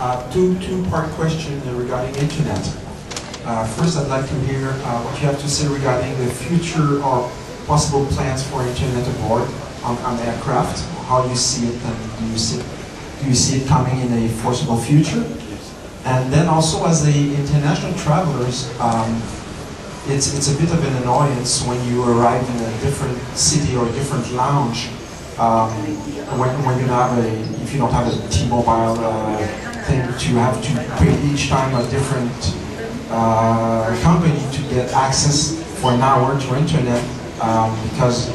Two-part question regarding internet. First, I'd like to hear what you have to say regarding the future or possible plans for internet aboard on aircraft. How you see it, and do you see it coming in a foreseeable future? And then also, as international travelers, it's a bit of an annoyance when you arrive in a different city or a different lounge. When you have if you don't have a T-Mobile thing, you have to pay each time a different company to get access for an hour to internet, because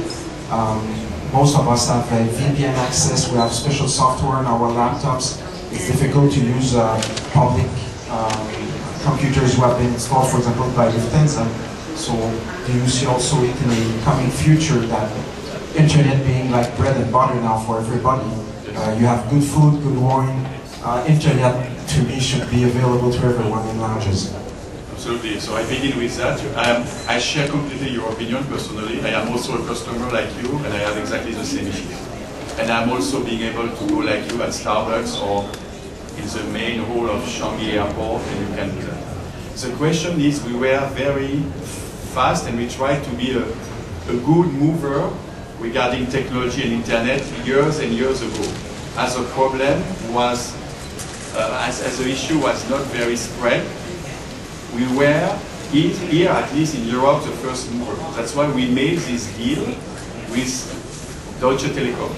most of us have a VPN access. We have special software on our laptops. It's difficult to use public computers who have been installed, for example, by Lufthansa. So do you see also it in the coming future that internet being like bread and butter now for everybody? You have good food, good wine. Internet, to me, should be available to everyone in lounges. Absolutely. So I begin with that. I share completely your opinion personally. I am also a customer like you, and I have exactly the same issue. And I'm also being able to go like you at Starbucks or in the main hall of Changi Airport, and you can do that. The question is, we were very fast, and we tried to be a good mover regarding technology and internet years and years ago. As a problem was, as the issue was not very spread, we were, here at least in Europe, the first mover. That's why we made this deal with Deutsche Telekom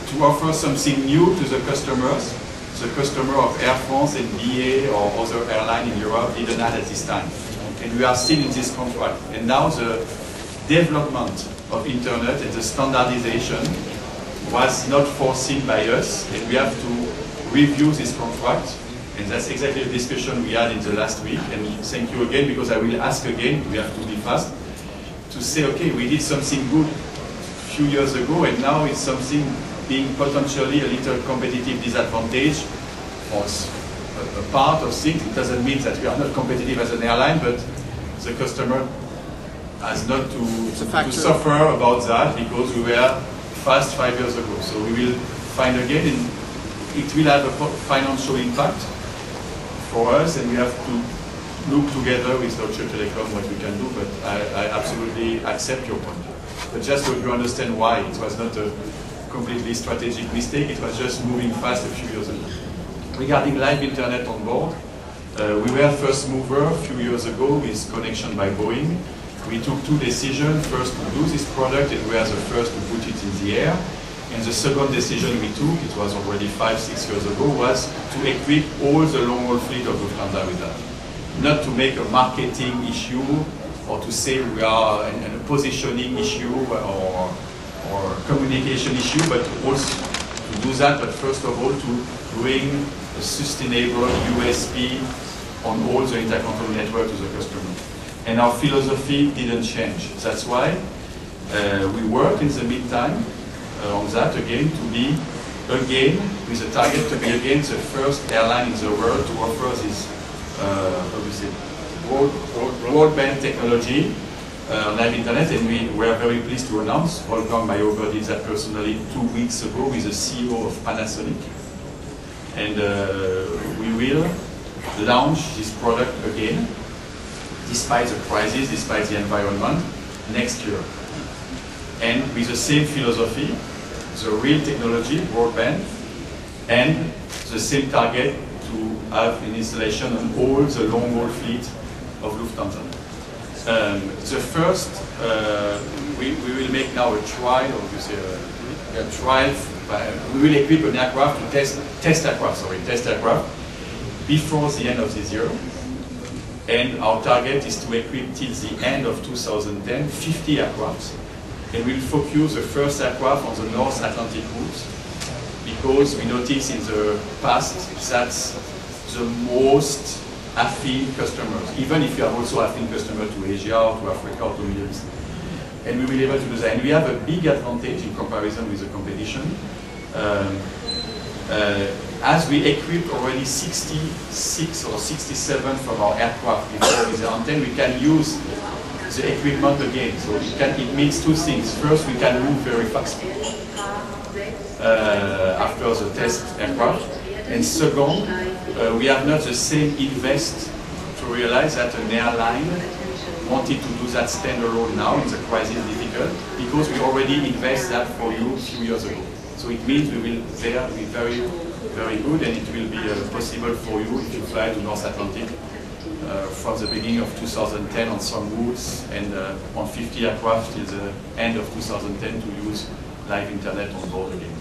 to offer something new to the customers. The customer of Air France and BA or other airline in Europe didn't have at this time. And we are still in this contract. And now the development of internet and the standardization was not foreseen by us, and we have to review this contract. And that's exactly the discussion we had in the last week. And thank you again, because I will ask again, we have to be fast, to say, okay, we did something good a few years ago, and now it's something being potentially a little competitive disadvantage or a part of things. It doesn't mean that we are not competitive as an airline, but the customer has not to suffer about that, because we were fast 5 years ago. So we will find again, and it will have a financial impact for us, and we have to look together with Deutsche Telekom what we can do, but I absolutely accept your point. But just so you understand why it was not a completely strategic mistake, it was just moving fast a few years ago. Regarding live internet on board, we were first mover a few years ago with connection by Boeing. We took two decisions: first to do this product, and we were the first to put it in the air. And the second decision we took, it was already 5-6 years ago, was to equip all the long-haul fleet of Lufthansa with that. Not to make a marketing issue or to say we are in a positioning issue or communication issue, but also to do that, but first of all to bring a sustainable USP on all the intercontinental network to the customer. And our philosophy didn't change. That's why we work in the meantime on that again, to be again with a target to be again the first airline in the world to offer this obviously broadband technology on live internet. And we were very pleased to announce, Wolfgang Mayover did that personally 2 weeks ago with the CEO of Panasonic, and we will launch this product again, despite the crisis, despite the environment, next year. And with the same philosophy, the real technology, broadband, and the same target to have an installation on all the long-haul fleet of Lufthansa. The first, we will make now a trial, obviously a trial, we will equip an aircraft to test aircraft before the end of this year. And our target is to equip till the end of 2010 50 aircraft. And we'll focus the first aircraft on the North Atlantic route, because we noticed in the past that's the most affine customers, even if you have also affine customers to Asia or to Africa or to the Middle East. And we will be able to do that. And we have a big advantage in comparison with the competition. As we equipped already 66 or 67 from our aircraft before with the antenne, we can use the equipment again. So it means two things. First, we can move very fast after the test aircraft. And second, we have not the same invest to realize that an airline wanted to do that standalone now in the crisis difficult, because we already invest that for you a few years ago. So it means we will there be very, very good, and it will be possible for you if you fly to North Atlantic from the beginning of 2010 on some routes, and on 50 aircraft till the end of 2010 to use live internet on board again.